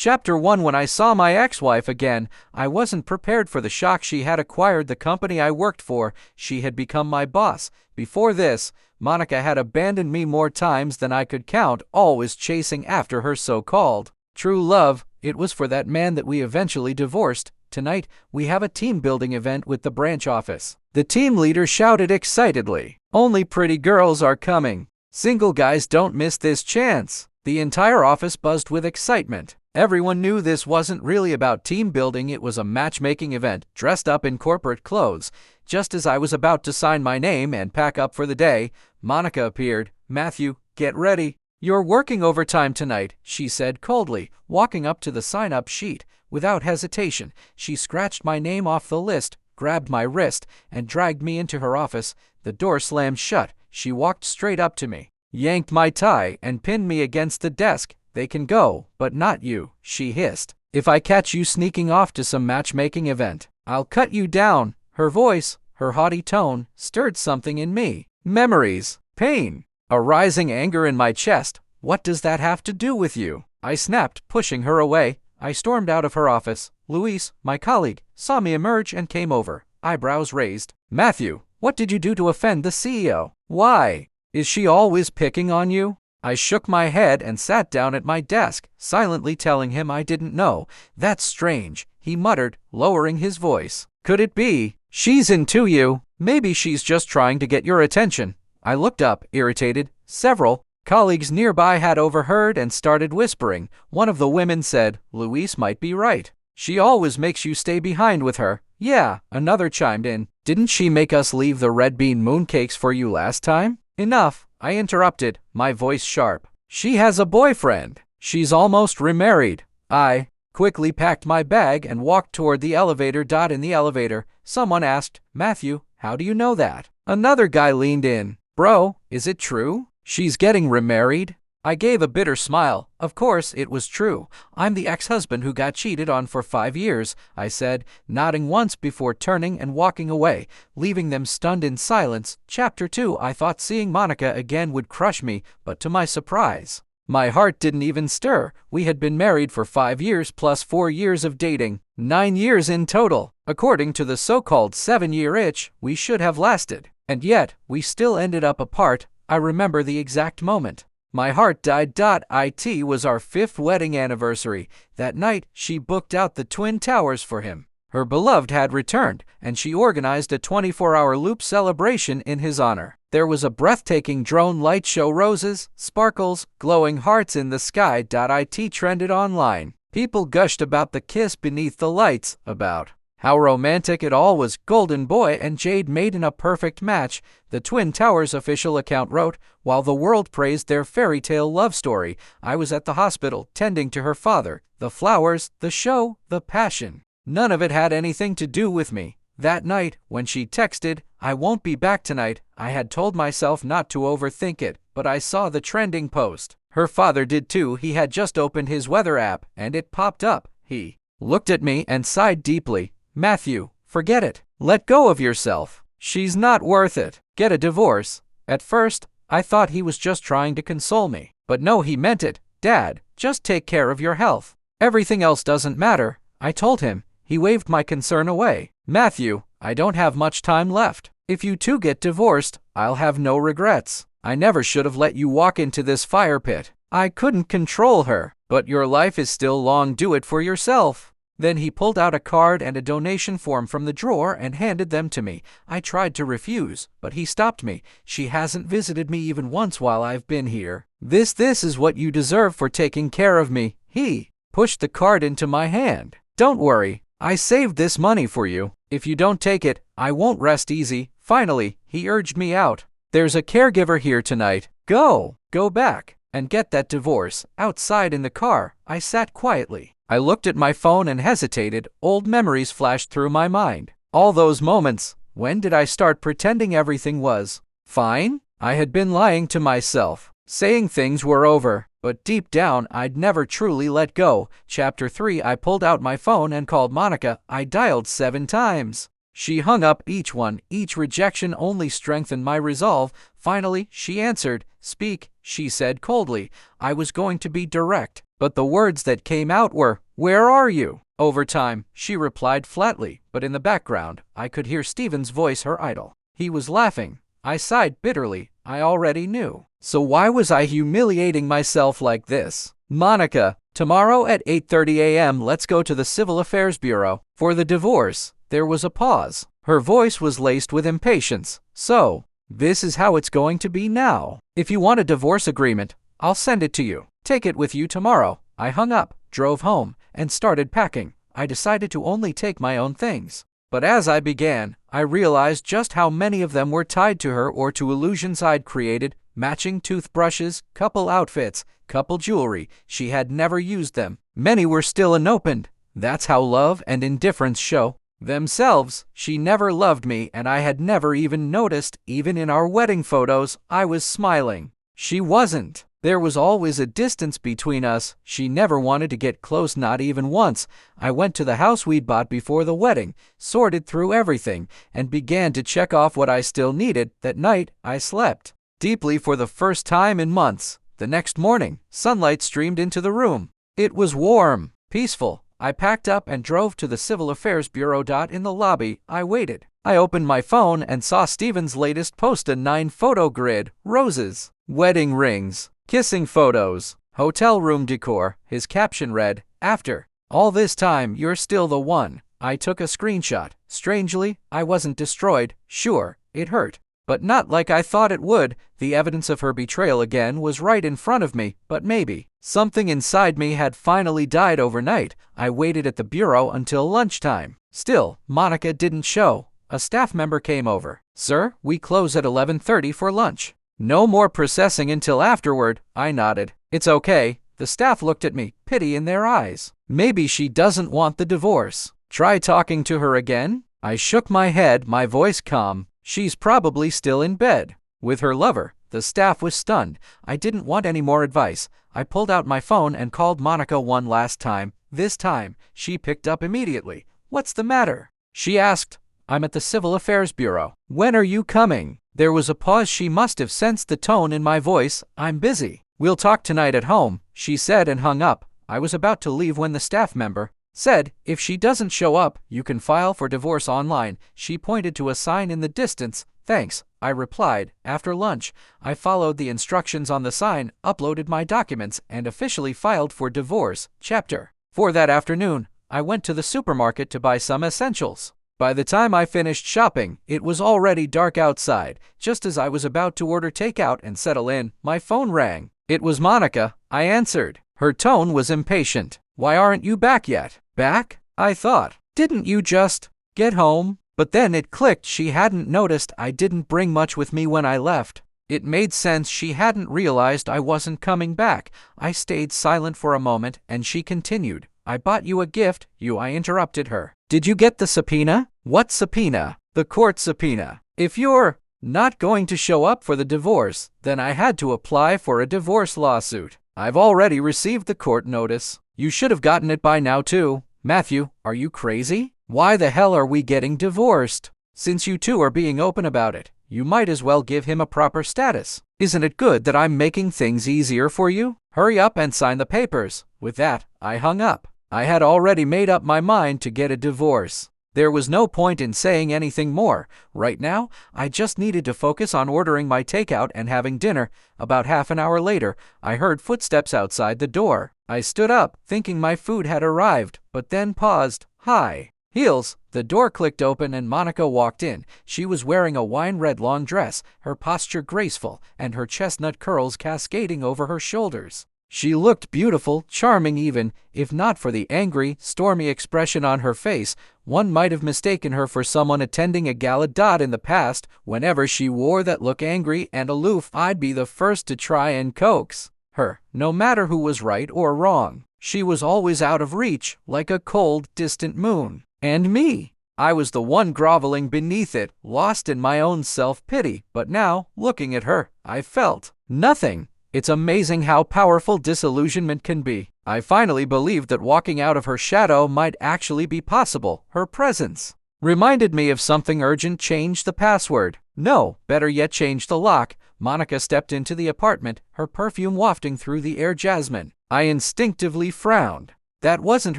Chapter 1. When I saw my ex-wife again, I wasn't prepared for the shock. She had acquired the company I worked for. She had become my boss. Before this, Monica had abandoned me more times than I could count, always chasing after her so-called true love. It was for that man that we eventually divorced. Tonight, we have a team-building event with the branch office. The team leader shouted excitedly. Only pretty girls are coming. Single guys don't miss this chance. The entire office buzzed with excitement. Everyone knew this wasn't really about team building. It was a matchmaking event, dressed up in corporate clothes. Just as I was about to sign my name and pack up for the day, Monica appeared. "Matthew, get ready. You're working overtime tonight," she said coldly, walking up to the sign-up sheet. Without hesitation, she scratched my name off the list, grabbed my wrist, and dragged me into her office. The door slammed shut. She walked straight up to me, yanked my tie, and pinned me against the desk. "They can go, but not you," she hissed. "If I catch you sneaking off to some matchmaking event, I'll cut you down." Her voice, her haughty tone, stirred something in me. Memories, pain, a rising anger in my chest. "What does that have to do with you?" I snapped, pushing her away. I stormed out of her office. Luis, my colleague, saw me emerge and came over, eyebrows raised. "Matthew, what did you do to offend the CEO? Why? Is she always picking on you?" I shook my head and sat down at my desk, silently telling him I didn't know. "That's strange," he muttered, lowering his voice. "Could it be she's into you? Maybe she's just trying to get your attention." I looked up, irritated. Several colleagues nearby had overheard and started whispering. One of the women said, "Luis might be right. She always makes you stay behind with her." "Yeah," another chimed in. "Didn't she make us leave the red bean mooncakes for you last time?" "Enough," I interrupted, my voice sharp. "She has a boyfriend. She's almost remarried." I quickly packed my bag and walked toward the elevator. In the elevator, someone asked, "Matthew, how do you know that?" Another guy leaned in. "Bro, is it true? She's getting remarried?" I gave a bitter smile. Of course, it was true. "I'm the ex-husband who got cheated on for 5 years, I said, nodding once before turning and walking away, leaving them stunned in silence. Chapter 2. I thought seeing Monica again would crush me, but to my surprise, my heart didn't even stir. We had been married for 5 years plus 4 years of dating, 9 years in total. According to the so-called 7-year itch, we should have lasted. And yet, we still ended up apart. I remember the exact moment. My heart died. It was our 5th wedding anniversary. That night, she booked out the Twin Towers for him. Her beloved had returned, and she organized a 24-hour loop celebration in his honor. There was a breathtaking drone light show, roses, sparkles, glowing hearts in the sky. It trended online. People gushed about the kiss beneath the lights, about how romantic it all was. Golden Boy and Jade made in a perfect match, the Twin Towers official account wrote, while the world praised their fairy tale love story. I was at the hospital, tending to her father. The flowers, the show, the passion. None of it had anything to do with me. That night, when she texted, "I won't be back tonight," I had told myself not to overthink it, but I saw the trending post. Her father did too. He had just opened his weather app, and it popped up. He looked at me and sighed deeply. "Matthew, forget it. Let go of yourself. She's not worth it. Get a divorce." At first, I thought he was just trying to console me. But no, he meant it. "Dad, just take care of your health. Everything else doesn't matter," I told him. He waved my concern away. "Matthew, I don't have much time left. If you two get divorced, I'll have no regrets. I never should have let you walk into this fire pit. I couldn't control her. But your life is still long. Do it for yourself." Then he pulled out a card and a donation form from the drawer and handed them to me. I tried to refuse, but he stopped me. "She hasn't visited me even once while I've been here. This is what you deserve for taking care of me." He pushed the card into my hand. "Don't worry, I saved this money for you. If you don't take it, I won't rest easy." Finally, he urged me out. "There's a caregiver here tonight. Go back and get that divorce." Outside in the car, I sat quietly. I looked at my phone and hesitated. Old memories flashed through my mind. All those moments. When did I start pretending everything was fine? I had been lying to myself, saying things were over, but deep down I'd never truly let go. Chapter 3. I pulled out my phone and called Monica. I dialed 7 times. She hung up each one. Each rejection only strengthened my resolve. Finally, she answered. "Speak," she said coldly. I was going to be direct, But the words that came out were, "Where are you?" Over time, she replied flatly, but in the background, I could hear Steven's voice, her idol. He was laughing. I sighed bitterly. I already knew. So why was I humiliating myself like this? "Monica, tomorrow at 8:30 a.m. let's go to the Civil Affairs Bureau for the divorce." There was a pause. Her voice was laced with impatience. "So, this is how it's going to be now. If you want a divorce agreement, I'll send it to you. Take it with you tomorrow." I hung up, drove home, and started packing. I decided to only take my own things. But as I began, I realized just how many of them were tied to her or to illusions I'd created: matching toothbrushes, couple outfits, couple jewelry. She had never used them. Many were still unopened. That's how love and indifference show themselves. She never loved me, and I had never even noticed. Even in our wedding photos, I was smiling. She wasn't. There was always a distance between us. She never wanted to get close, not even once. I went to the house we'd bought before the wedding, sorted through everything, and began to check off what I still needed. That night, I slept deeply for the first time in months. The next morning, sunlight streamed into the room. It was warm, peaceful. I packed up and drove to the Civil Affairs Bureau. In the lobby, I waited. I opened my phone and saw Steven's latest post: a 9-photo grid, roses, wedding rings, kissing photos, hotel room decor. His caption read, "After all this time, you're still the one." I took a screenshot. Strangely, I wasn't destroyed. Sure, it hurt, but not like I thought it would. The evidence of her betrayal again was right in front of me, but maybe something inside me had finally died overnight. I waited at the bureau until lunchtime. Still, Monica didn't show. A staff member came over. "Sir, we close at 11:30 for lunch." "No more processing until afterward." I nodded. "It's okay." The staff looked at me, pity in their eyes. "Maybe she doesn't want the divorce. Try talking to her again." I shook my head, my voice calm. "She's probably still in bed with her lover." The staff was stunned. I didn't want any more advice. I pulled out my phone and called Monica one last time. This time, she picked up immediately. "What's the matter?" she asked. "I'm at the Civil Affairs Bureau." "When are you coming?" There was a pause. She must have sensed the tone in my voice. "I'm busy." "We'll talk tonight at home," she said, and hung up. I was about to leave when the staff member said, "If she doesn't show up, you can file for divorce online." She pointed to a sign in the distance. "Thanks," I replied. After lunch, I followed the instructions on the sign, uploaded my documents, and officially filed for divorce. Chapter 4. That afternoon, I went to the supermarket to buy some essentials. By the time I finished shopping, it was already dark outside. Just as I was about to order takeout and settle in, my phone rang. It was Monica. I answered. Her tone was impatient. "Why aren't you back yet?" "Back?" I thought. "Didn't you just get home?" But then it clicked. She hadn't noticed I didn't bring much with me when I left. It made sense. She hadn't realized I wasn't coming back. I stayed silent for a moment, and she continued. "I bought you a gift." I interrupted her. "Did you get the subpoena?" "What subpoena?" "The court subpoena. If you're not going to show up for the divorce, then I had to apply for a divorce lawsuit. I've already received the court notice. You should have gotten it by now too." "Matthew, are you crazy? Why the hell are we getting divorced? Since you two are being open about it, you might as well give him a proper status. Isn't it good that I'm making things easier for you? Hurry up and sign the papers." With that, I hung up. I had already made up my mind to get a divorce. There was no point in saying anything more. Right now, I just needed to focus on ordering my takeout and having dinner. About half an hour later, I heard footsteps outside the door. I stood up, thinking my food had arrived, but then paused. "Hi." Heels. The door clicked open and Monica walked in. She was wearing a wine-red long dress, her posture graceful, and her chestnut curls cascading over her shoulders. She looked beautiful, charming even, if not for the angry, stormy expression on her face. One might have mistaken her for someone attending a gala. In the past, whenever she wore that look angry and aloof, I'd be the first to try and coax her, no matter who was right or wrong. She was always out of reach, like a cold, distant moon. And me, I was the one groveling beneath it, lost in my own self-pity. But now, looking at her, I felt nothing. It's amazing how powerful disillusionment can be. I finally believed that walking out of her shadow might actually be possible. Her presence reminded me of something urgent. Change the password. No, better yet, change the lock. Monica stepped into the apartment, her perfume wafting through the air. "Jasmine, I instinctively frowned. That wasn't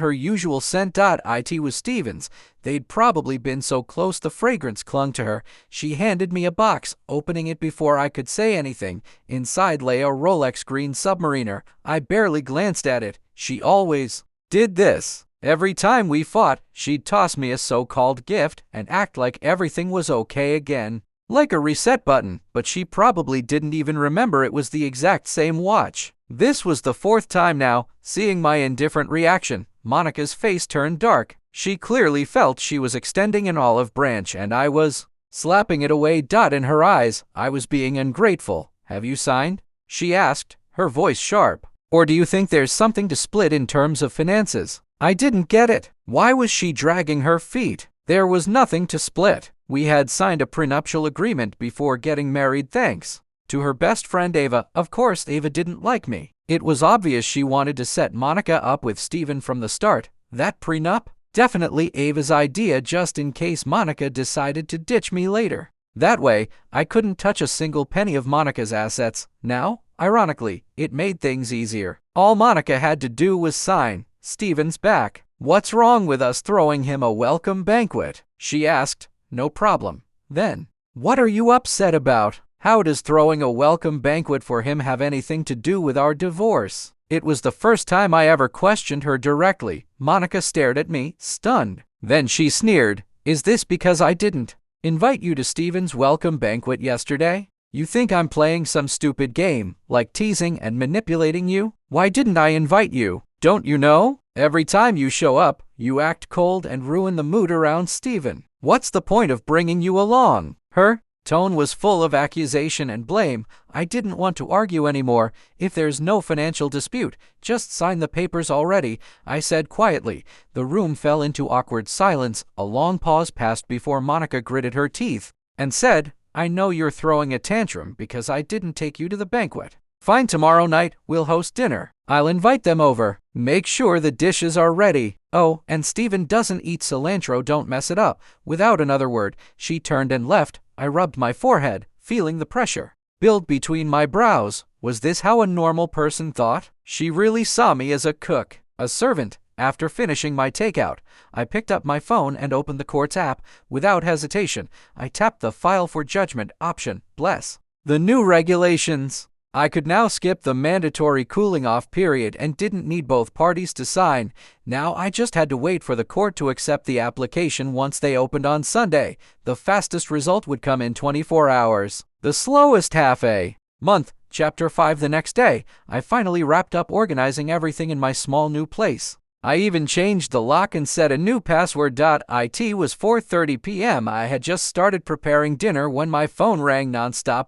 her usual scent. It was Steven's. They'd probably been so close the fragrance clung to her. She handed me a box, opening it before I could say anything. Inside lay a Rolex green Submariner. I barely glanced at it. She always did this. Every time we fought, she'd toss me a so-called gift and act like everything was okay again. Like a reset button, but she probably didn't even remember it was the exact same watch. This was the fourth time now. Seeing my indifferent reaction, Monica's face turned dark. She clearly felt she was extending an olive branch and I was slapping it away. In her eyes, I was being ungrateful. Have you signed? She asked, her voice sharp. Or do you think there's something to split in terms of finances? I didn't get it. Why was she dragging her feet? There was nothing to split. We had signed a prenuptial agreement before getting married thanks to her best friend Ava. Of course, Ava didn't like me. It was obvious she wanted to set Monica up with Steven from the start. That prenup? Definitely Ava's idea, just in case Monica decided to ditch me later. That way, I couldn't touch a single penny of Monica's assets. Now, ironically, it made things easier. All Monica had to do was sign. Steven's back. What's wrong with us throwing him a welcome banquet? She asked. No problem. Then, what are you upset about? How does throwing a welcome banquet for him have anything to do with our divorce? It was the first time I ever questioned her directly. Monica stared at me, stunned. Then she sneered. Is this because I didn't invite you to Steven's welcome banquet yesterday? You think I'm playing some stupid game, like teasing and manipulating you? Why didn't I invite you? Don't you know? Every time you show up, you act cold and ruin the mood around Steven. What's the point of bringing you along? Her tone was full of accusation and blame. I didn't want to argue anymore. If there's no financial dispute, just sign the papers already, I said quietly. The room fell into awkward silence. A long pause passed before Monica gritted her teeth and said, I know you're throwing a tantrum because I didn't take you to the banquet. Fine, tomorrow night we'll host dinner. I'll invite them over. Make sure the dishes are ready. Oh, and Steven doesn't eat cilantro, don't mess it up. Without another word, she turned and left. I rubbed my forehead, feeling the pressure build between my brows. Was this how a normal person thought? She really saw me as a cook, a servant. After finishing my takeout, I picked up my phone and opened the court's app. Without hesitation, I tapped the File for Judgment option. Bless the new regulations. I could now skip the mandatory cooling-off period and didn't need both parties to sign. Now I just had to wait for the court to accept the application once they opened on Sunday. The fastest result would come in 24 hours. The slowest half a month. Chapter 5. The next day, I finally wrapped up organizing everything in my small new place. I even changed the lock and set a new password. It was 4:30 p.m. I had just started preparing dinner when my phone rang nonstop.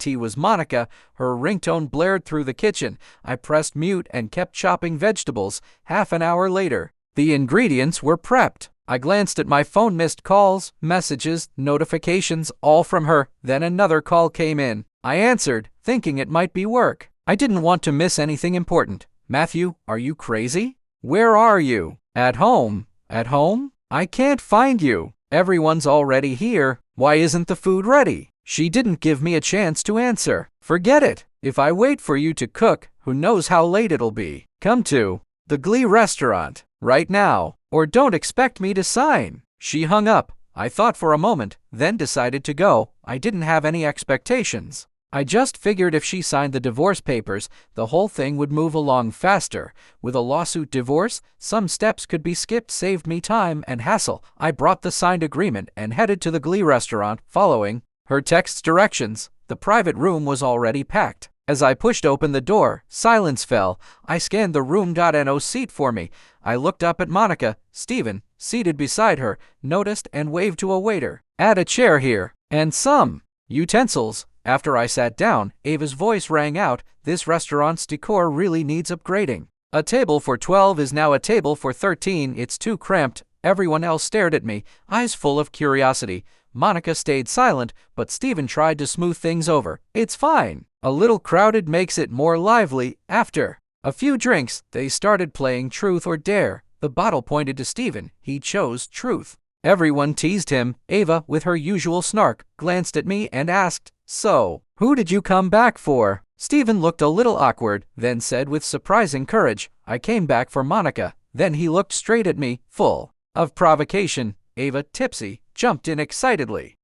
It was Monica. Her ringtone blared through the kitchen. I pressed mute and kept chopping vegetables. Half an hour later, the ingredients were prepped. I glanced at my phone. Missed calls, messages, notifications, all from her. Then another call came in. I answered, thinking it might be work. I didn't want to miss anything important. Matthew, are you crazy? Where are you? At home. At home? I can't find you. Everyone's already here. Why isn't the food ready? She didn't give me a chance to answer. Forget it. If I wait for you to cook, who knows how late it'll be. Come to the Glee restaurant right now, or don't expect me to sign. She hung up. I thought for a moment, then decided to go. I didn't have any expectations. I just figured if she signed the divorce papers, the whole thing would move along faster. With a lawsuit divorce, some steps could be skipped, saved me time and hassle. I brought the signed agreement and headed to the Glee restaurant, following her text's directions. The private room was already packed. As I pushed open the door, silence fell. I scanned the room. No seat for me. I looked up at Monica. Steven, seated beside her, noticed and waved to a waiter. Add a chair here, and some utensils. After I sat down, Ava's voice rang out, this restaurant's decor really needs upgrading. A table for 12 is now a table for 13, it's too cramped. Everyone else stared at me, eyes full of curiosity. Monica stayed silent, but Steven tried to smooth things over. It's fine. A little crowded makes it more lively. After a few drinks, they started playing Truth or Dare. The bottle pointed to Steven. He chose Truth. Everyone teased him. Ava, with her usual snark, glanced at me and asked, So, who did you come back for? Stephen looked a little awkward, then said with surprising courage, I came back for Monica. Then he looked straight at me, full of provocation. Ava, tipsy, jumped in excitedly.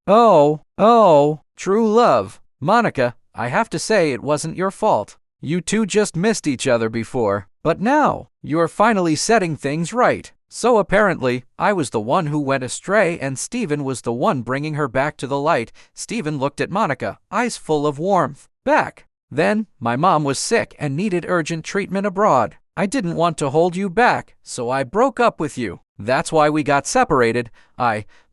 Oh, true love. Monica, I have to say it wasn't your fault. You two just missed each other before. But now, you're finally setting things right. So apparently, I was the one who went astray and Stephen was the one bringing her back to the light. Stephen looked at Monica, eyes full of warmth. Back then, my mom was sick and needed urgent treatment abroad. I didn't want to hold you back, so I broke up with you. That's why we got separated.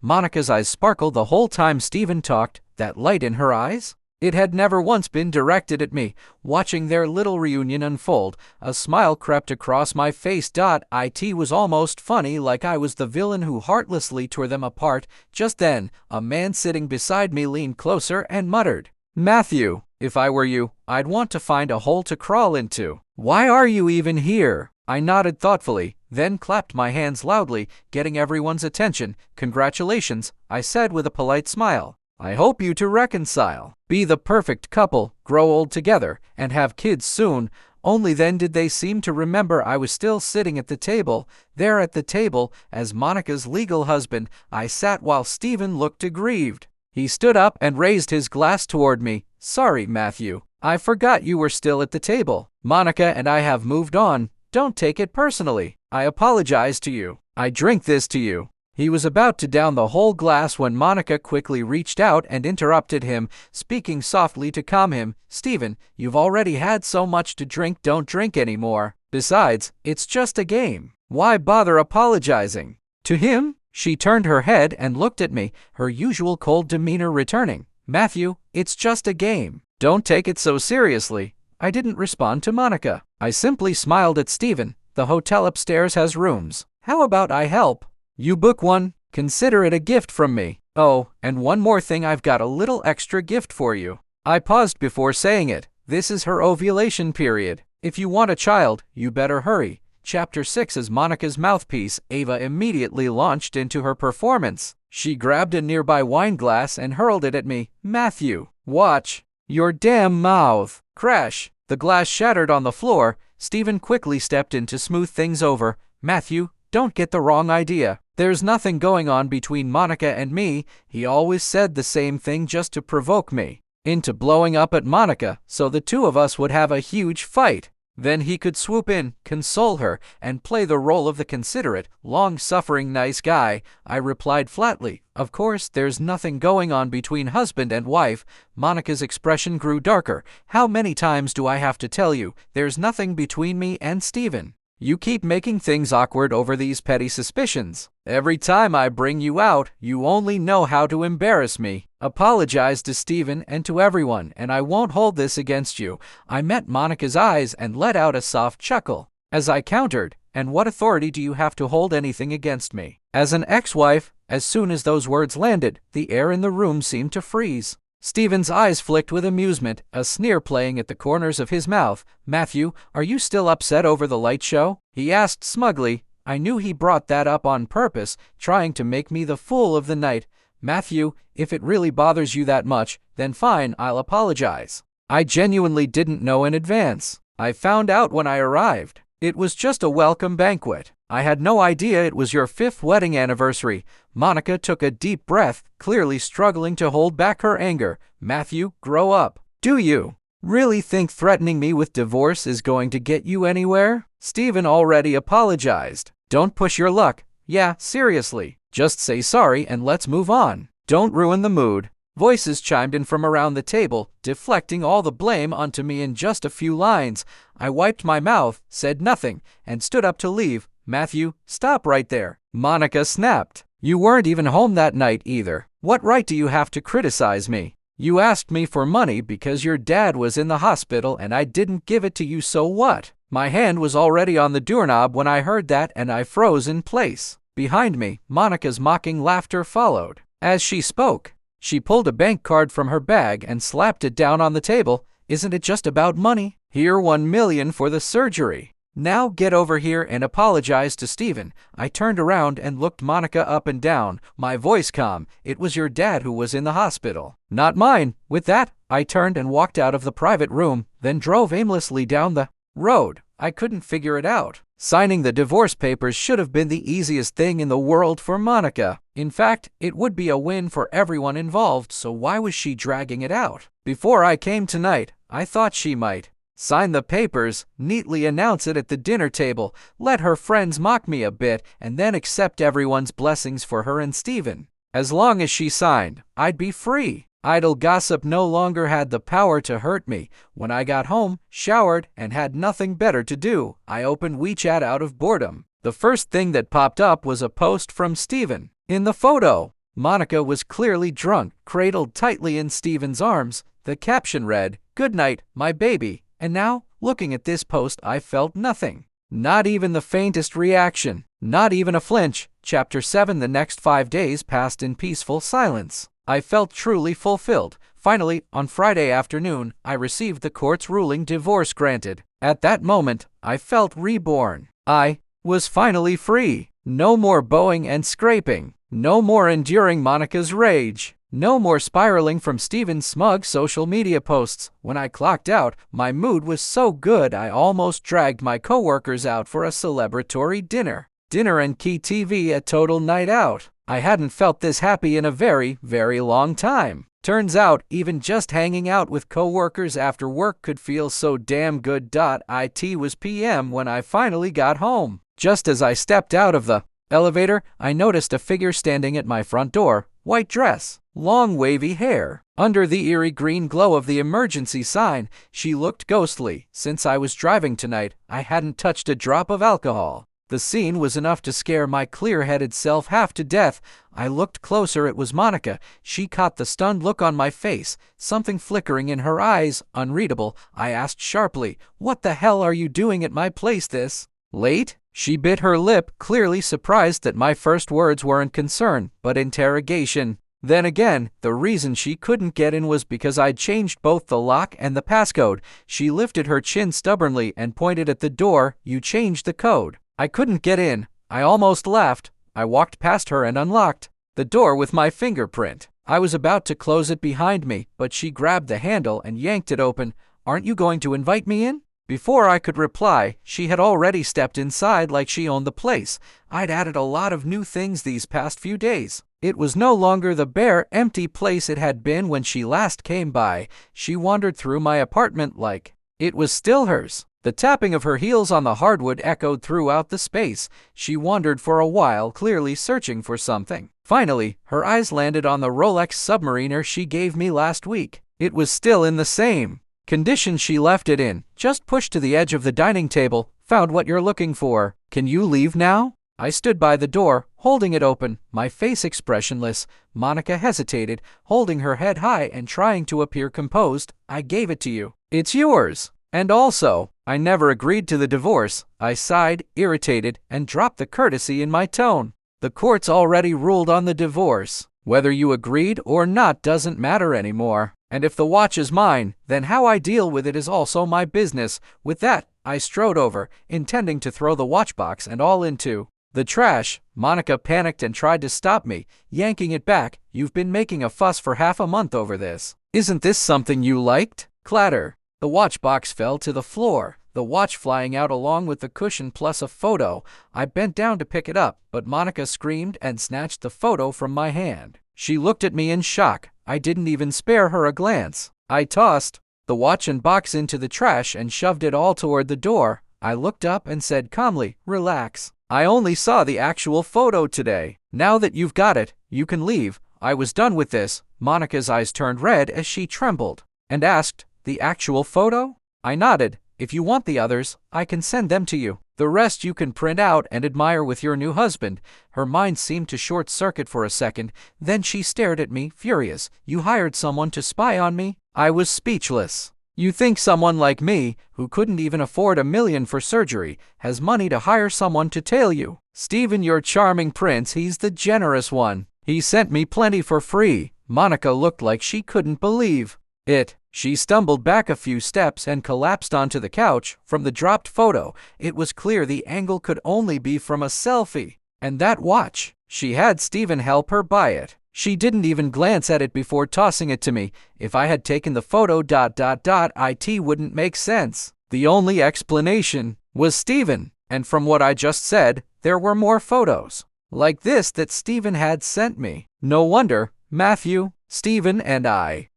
Monica's eyes sparkled the whole time Stephen talked, that light in her eyes. It had never once been directed at me. Watching their little reunion unfold, a smile crept across my face. It was almost funny, like I was the villain who heartlessly tore them apart. Just then, a man sitting beside me leaned closer and muttered, Matthew, if I were you, I'd want to find a hole to crawl into. Why are you even here? I nodded thoughtfully, then clapped my hands loudly, getting everyone's attention. Congratulations, I said with a polite smile. I hope you two reconcile, be the perfect couple, grow old together, and have kids soon. Only then did they seem to remember I was still sitting at the table. There at the table, as Monica's legal husband, I sat while Stephen looked aggrieved. He stood up and raised his glass toward me. Sorry, Matthew. I forgot you were still at the table. Monica and I have moved on. Don't take it personally. I apologize to you. I drink this to you. He was about to down the whole glass when Monica quickly reached out and interrupted him, speaking softly to calm him. Stephen, you've already had so much to drink, don't drink anymore. Besides, it's just a game. Why bother apologizing? To him? She turned her head and looked at me, her usual cold demeanor returning. Matthew, it's just a game. Don't take it so seriously. I didn't respond to Monica. I simply smiled at Stephen. The hotel upstairs has rooms. How about I help? You book one, consider it a gift from me. Oh, and one more thing, I've got a little extra gift for you. I paused before saying it. This is her ovulation period. If you want a child, you better hurry. Chapter 6 As Monica's mouthpiece, Ava immediately launched into her performance. She grabbed a nearby wine glass and hurled it at me. Matthew, watch your damn mouth. Crash. The glass shattered on the floor. Stephen quickly stepped in to smooth things over. Matthew, don't get the wrong idea. There's nothing going on between Monica and me. He always said the same thing just to provoke me into blowing up at Monica, so the two of us would have a huge fight. Then he could swoop in, console her, and play the role of the considerate, long-suffering nice guy. I replied flatly, of course, there's nothing going on between husband and wife. Monica's expression grew darker. How many times do I have to tell you, there's nothing between me and Stephen? You keep making things awkward over these petty suspicions. Every time I bring you out, you only know how to embarrass me. Apologize to Stephen and to everyone, and I won't hold this against you. I met Monica's eyes and let out a soft chuckle as I countered, and what authority do you have to hold anything against me? As an ex-wife, as soon as those words landed, the air in the room seemed to freeze. Stephen's eyes flicked with amusement, a sneer playing at the corners of his mouth. Matthew, are you still upset over the light show? He asked smugly. I knew he brought that up on purpose, trying to make me the fool of the night. Matthew, if it really bothers you that much, then fine, I'll apologize. I genuinely didn't know in advance. I found out when I arrived. It was just a welcome banquet. I had no idea it was your 5th wedding anniversary. Monica took a deep breath, clearly struggling to hold back her anger. Matthew, grow up. Do you really think threatening me with divorce is going to get you anywhere? Stephen already apologized. Don't push your luck. Yeah, seriously. Just say sorry and let's move on. Don't ruin the mood. Voices chimed in from around the table, deflecting all the blame onto me in just a few lines. I wiped my mouth, said nothing, and stood up to leave. Matthew, stop right there. Monica snapped. You weren't even home that night either. What right do you have to criticize me? You asked me for money because your dad was in the hospital and I didn't give it to you, so what? My hand was already on the doorknob when I heard that and I froze in place. Behind me, Monica's mocking laughter followed. As she spoke, she pulled a bank card from her bag and slapped it down on the table. Isn't it just about money? Here, $1 million for the surgery. Now get over here and apologize to Stephen. I turned around and looked Monica up and down, my voice calm. It was your dad who was in the hospital, not mine. With that, I turned and walked out of the private room. then drove aimlessly down the road. I couldn't figure it out. Signing the divorce papers should have been the easiest thing in the world for Monica. In fact, it would be a win for everyone involved, so why was she dragging it out? Before I came tonight, I thought she might sign the papers, neatly announce it at the dinner table, let her friends mock me a bit, and then accept everyone's blessings for her and Steven. As long as she signed, I'd be free. Idle gossip no longer had the power to hurt me. When I got home, showered, and had nothing better to do, I opened WeChat out of boredom. The first thing that popped up was a post from Steven. In the photo, Monica was clearly drunk, cradled tightly in Steven's arms. The caption read, "Good night, my baby." And now, looking at this post, I felt nothing. Not even the faintest reaction. Not even a flinch. Chapter 7. The next 5 days passed in peaceful silence. I felt truly fulfilled. Finally, on Friday afternoon, I received the court's ruling, divorce granted. At that moment, I felt reborn. I was finally free. No more bowing and scraping. No more enduring Monica's rage. No more spiraling from Steven's smug social media posts. When I clocked out, my mood was so good I almost dragged my coworkers out for a celebratory dinner. Dinner and key TV, a total night out. I hadn't felt this happy in a very, very long time. Turns out, even just hanging out with coworkers after work could feel so damn good. It was PM when I finally got home. Just as I stepped out of the elevator, I noticed a figure standing at my front door. White dress, long wavy hair. Under the eerie green glow of the emergency sign, she looked ghostly. Since I was driving tonight, I hadn't touched a drop of alcohol. The scene was enough to scare my clear-headed self half to death. I looked closer. It was Monica. She caught the stunned look on my face, something flickering in her eyes, unreadable. I asked sharply, "What the hell are you doing at my place this late?" She bit her lip, clearly surprised that my first words weren't concern, but interrogation. Then again, the reason she couldn't get in was because I'd changed both the lock and the passcode. She lifted her chin stubbornly and pointed at the door. "You changed the code." I couldn't get in. I almost laughed. I walked past her and unlocked the door with my fingerprint. I was about to close it behind me, but she grabbed the handle and yanked it open. "Aren't you going to invite me in?" Before I could reply, she had already stepped inside like she owned the place. I'd added a lot of new things these past few days. It was no longer the bare, empty place it had been when she last came by. She wandered through my apartment like it was still hers. The tapping of her heels on the hardwood echoed throughout the space. She wandered for a while, clearly searching for something. Finally, her eyes landed on the Rolex Submariner she gave me last week. It was still in the same condition she left it in. "Just pushed to the edge of the dining table. Found what you're looking for. Can you leave now?" I stood by the door, holding it open, my face expressionless. Monica hesitated, holding her head high and trying to appear composed. "I gave it to you. It's yours. And also, I never agreed to the divorce." I sighed, irritated, and dropped the courtesy in my tone. "The court's already ruled on the divorce. Whether you agreed or not doesn't matter anymore. And if the watch is mine, then how I deal with it is also my business." With that, I strode over, intending to throw the watch box and all into the trash. Monica panicked and tried to stop me, yanking it back. "You've been making a fuss for half a month over this. Isn't this something you liked?" Clatter. The watch box fell to the floor, the watch flying out along with the cushion plus a photo. I bent down to pick it up, but Monica screamed and snatched the photo from my hand. She looked at me in shock. I didn't even spare her a glance. I tossed the watch and box into the trash and shoved it all toward the door. I looked up and said calmly, "Relax. I only saw the actual photo today. Now that you've got it, you can leave. I was done with this." Monica's eyes turned red as she trembled and asked, "The actual photo?" I nodded. "If you want the others, I can send them to you. The rest you can print out and admire with your new husband." Her mind seemed to short-circuit for a second. Then she stared at me, furious. "You hired someone to spy on me?" I was speechless. "You think someone like me, who couldn't even afford $1 million for surgery, has money to hire someone to tail you? Steven, your charming prince, he's the generous one. He sent me plenty for free." Monica looked like she couldn't believe it. She stumbled back a few steps and collapsed onto the couch. From the dropped photo, it was clear the angle could only be from a selfie. And that watch, she had Steven help her buy it. She didn't even glance at it before tossing it to me. If I had taken the photo, it wouldn't make sense. The only explanation was Steven, and from what I just said, there were more photos like this that Steven had sent me. No wonder, Matthew, Steven and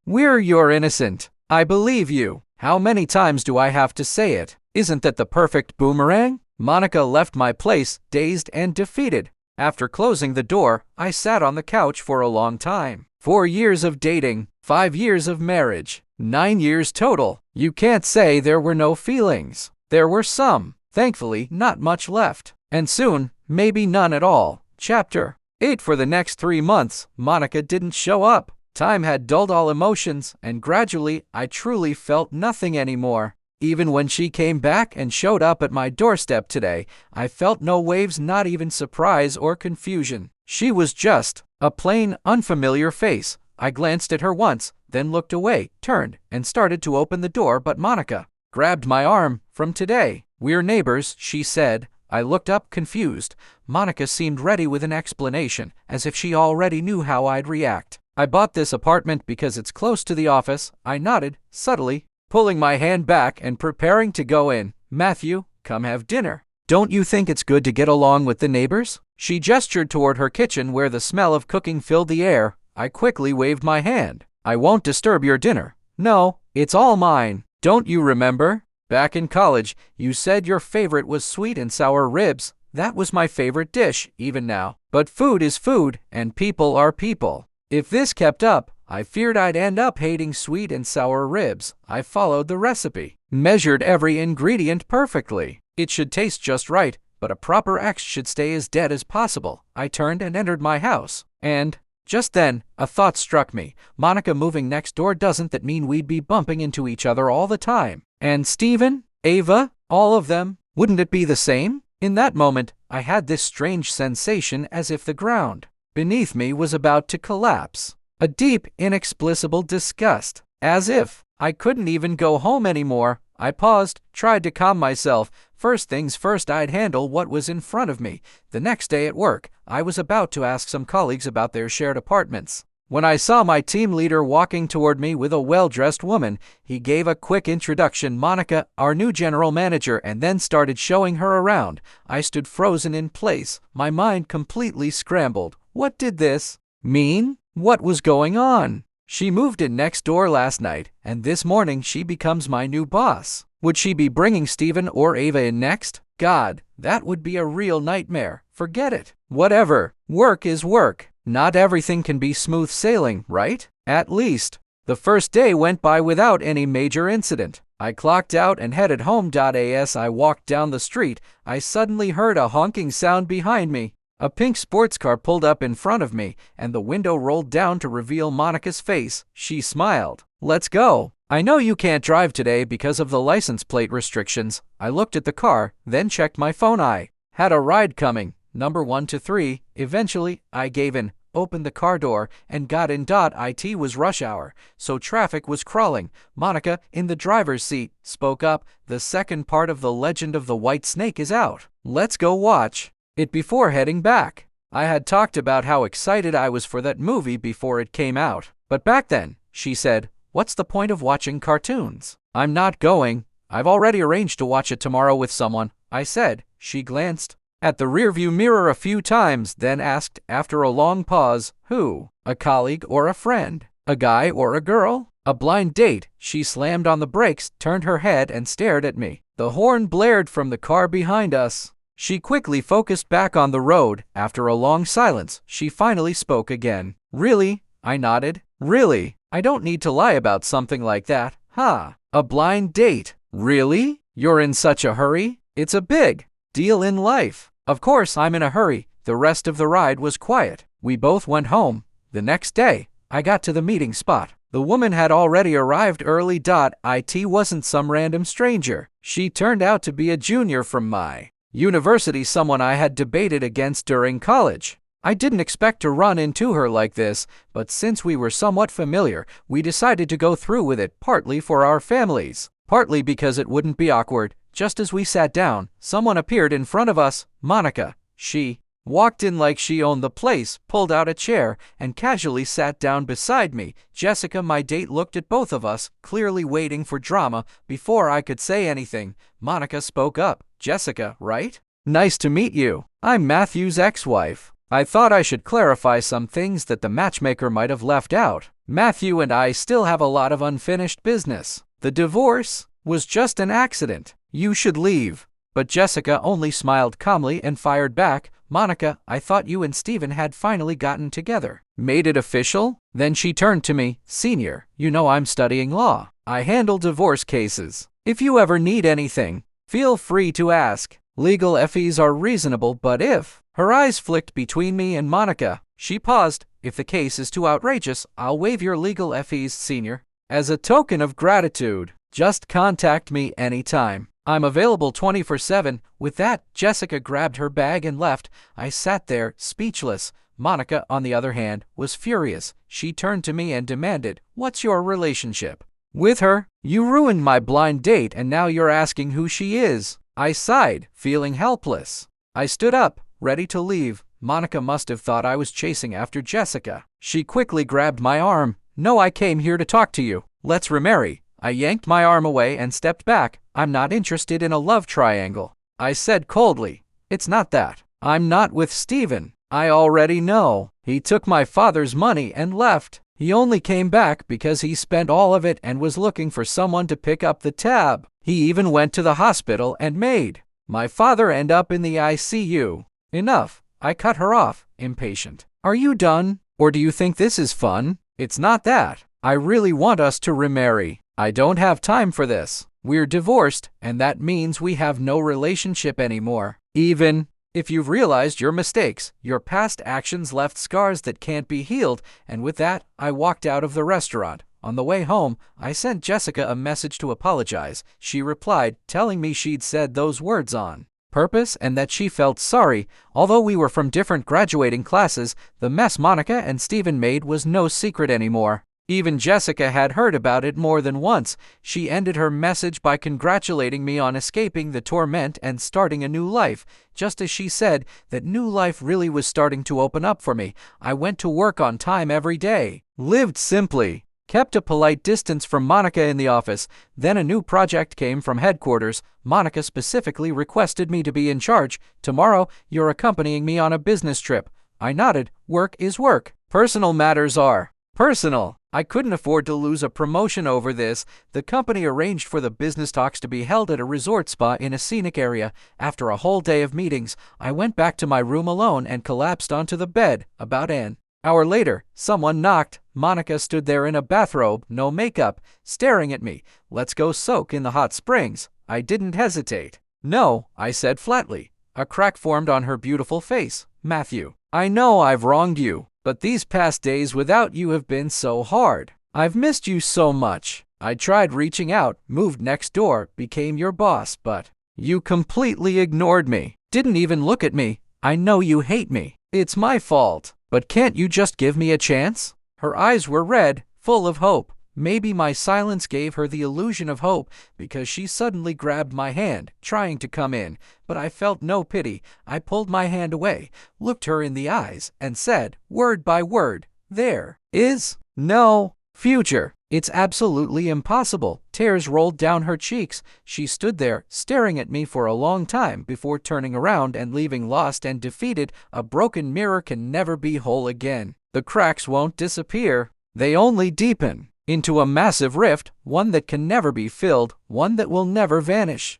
you're innocent. I believe you. How many times do I have to say it? Isn't that the perfect boomerang? Monica left my place, dazed and defeated. After closing the door, I sat on the couch for a long time. 4 years of dating, 5 years of marriage, 9 years total. You can't say there were no feelings. There were some. Thankfully, not much left. And soon, maybe none at all. Chapter 8. For the next 3 months, Monica didn't show up. Time had dulled all emotions, and gradually, I truly felt nothing anymore. Even when she came back and showed up at my doorstep today, I felt no waves, not even surprise or confusion. She was just a plain, unfamiliar face. I glanced at her once, then looked away, turned, and started to open the door, but Monica grabbed my arm. From today, we're neighbors, she said. I looked up, confused. Monica seemed ready with an explanation, as if she already knew how I'd react. I bought this apartment because it's close to the office. I nodded, subtly, pulling my hand back and preparing to go in. Matthew, come have dinner. Don't you think it's good to get along with the neighbors? She gestured toward her kitchen where the smell of cooking filled the air. I quickly waved my hand. I won't disturb your dinner. No, it's all mine. Don't you remember? Back in college, you said your favorite was sweet and sour ribs. That was my favorite dish, even now. But food is food, and people are people. If this kept up, I feared I'd end up hating sweet and sour ribs. I followed the recipe, measured every ingredient perfectly. It should taste just right, but a proper ex should stay as dead as possible. I turned and entered my house. And just then, a thought struck me. Monica moving next door, doesn't that mean we'd be bumping into each other all the time? And Steven, Ava, all of them, wouldn't it be the same? In that moment, I had this strange sensation as if the ground beneath me was about to collapse. A deep, inexplicable disgust. As if I couldn't even go home anymore. I paused, tried to calm myself. First things first, I'd handle what was in front of me. The next day at work, I was about to ask some colleagues about their shared apartments when I saw my team leader walking toward me with a well-dressed woman. He gave a quick introduction, Monica, our new general manager, and then started showing her around. I stood frozen in place, my mind completely scrambled. What did this mean? What was going on? She moved in next door last night, and this morning she becomes my new boss. Would she be bringing Steven or Ava in next? God, that would be a real nightmare. Forget it. Whatever. Work is work. Not everything can be smooth sailing, right? At least. The first day went by without any major incident. I clocked out and headed home. As I walked down the street, I suddenly heard a honking sound behind me. A pink sports car pulled up in front of me, and the window rolled down to reveal Monica's face. She smiled. Let's go. I know you can't drive today because of the license plate restrictions. I looked at the car, then checked my phone. I had a ride coming, number 1 to 3. Eventually, I gave in, opened the car door, and got in. It was rush hour, so traffic was crawling. Monica, in the driver's seat, spoke up. The second part of The Legend of the White Snake is out. Let's go watch it before heading back. I had talked about how excited I was for that movie before it came out. But back then, she said, what's the point of watching cartoons? I'm not going. I've already arranged to watch it tomorrow with someone, I said. She glanced at the rearview mirror a few times, then asked, after a long pause, who? A colleague or a friend? A guy or a girl? A blind date. She slammed on the brakes, turned her head, and stared at me. The horn blared from the car behind us. She quickly focused back on the road. After a long silence, she finally spoke again. Really? I nodded. Really? I don't need to lie about something like that. Huh? A blind date? Really? You're in such a hurry? It's a big deal in life. Of course I'm in a hurry. The rest of the ride was quiet. We both went home. The next day, I got to the meeting spot. The woman had already arrived early. It wasn't some random stranger. She turned out to be a junior from my university, someone I had debated against during college. I didn't expect to run into her like this, but since we were somewhat familiar, we decided to go through with it, partly for our families, partly because it wouldn't be awkward. Just as we sat down, someone appeared in front of us. Monica. She walked in like she owned the place, pulled out a chair, and casually sat down beside me. Jessica, my date, looked at both of us, clearly waiting for drama. Before I could say anything, Monica spoke up. Jessica, right? Nice to meet you. I'm Matthew's ex-wife. I thought I should clarify some things that the matchmaker might have left out. Matthew and I still have a lot of unfinished business. The divorce was just an accident. You should leave. But Jessica only smiled calmly and fired back, Monica, I thought you and Steven had finally gotten together. Made it official? Then she turned to me, Senior, you know I'm studying law. I handle divorce cases. If you ever need anything, feel free to ask. Legal fees are reasonable, but if... Her eyes flicked between me and Monica. She paused. If the case is too outrageous, I'll waive your legal fees, Senior. As a token of gratitude, just contact me anytime. I'm available 24/7. With that, Jessica grabbed her bag and left. I sat there, speechless. Monica, on the other hand, was furious. She turned to me and demanded, What's your relationship with her? You ruined my blind date and now you're asking who she is. I sighed, feeling helpless. I stood up, ready to leave. Monica must have thought I was chasing after Jessica. She quickly grabbed my arm. No, I came here to talk to you. Let's remarry. I yanked my arm away and stepped back. I'm not interested in a love triangle. I said coldly. It's not that. I'm not with Steven. I already know. He took my father's money and left. He only came back because he spent all of it and was looking for someone to pick up the tab. He even went to the hospital and made my father end up in the ICU. Enough. I cut her off, impatient. Are you done? Or do you think this is fun? It's not that. I really want us to remarry. I don't have time for this. We're divorced, and that means we have no relationship anymore. Even if you've realized your mistakes, your past actions left scars that can't be healed, and with that, I walked out of the restaurant. On the way home, I sent Jessica a message to apologize. She replied, telling me she'd said those words on purpose and that she felt sorry. Although we were from different graduating classes, the mess Monica and Steven made was no secret anymore. Even Jessica had heard about it more than once. She ended her message by congratulating me on escaping the torment and starting a new life. Just as she said, that new life really was starting to open up for me. I went to work on time every day, lived simply, kept a polite distance from Monica in the office. Then a new project came from headquarters. Monica specifically requested me to be in charge. Tomorrow, you're accompanying me on a business trip. I nodded. Work is work. Personal matters are personal. I couldn't afford to lose a promotion over this. The company arranged for the business talks to be held at a resort spa in a scenic area. After a whole day of meetings, I went back to my room alone and collapsed onto the bed. About an hour later, someone knocked. Monica stood there in a bathrobe, no makeup, staring at me. Let's go soak in the hot springs. I didn't hesitate. No, I said flatly. A crack formed on her beautiful face. Matthew, I know I've wronged you. But these past days without you have been so hard. I've missed you so much. I tried reaching out, moved next door, became your boss, but you completely ignored me. Didn't even look at me. I know you hate me. It's my fault. But can't you just give me a chance? Her eyes were red, full of hope. Maybe my silence gave her the illusion of hope because she suddenly grabbed my hand, trying to come in. But I felt no pity. I pulled my hand away, looked her in the eyes, and said, word by word, there is no future. It's absolutely impossible. Tears rolled down her cheeks. She stood there, staring at me for a long time before turning around and leaving lost and defeated. A broken mirror can never be whole again. The cracks won't disappear. They only deepen into a massive rift, one that can never be filled, one that will never vanish.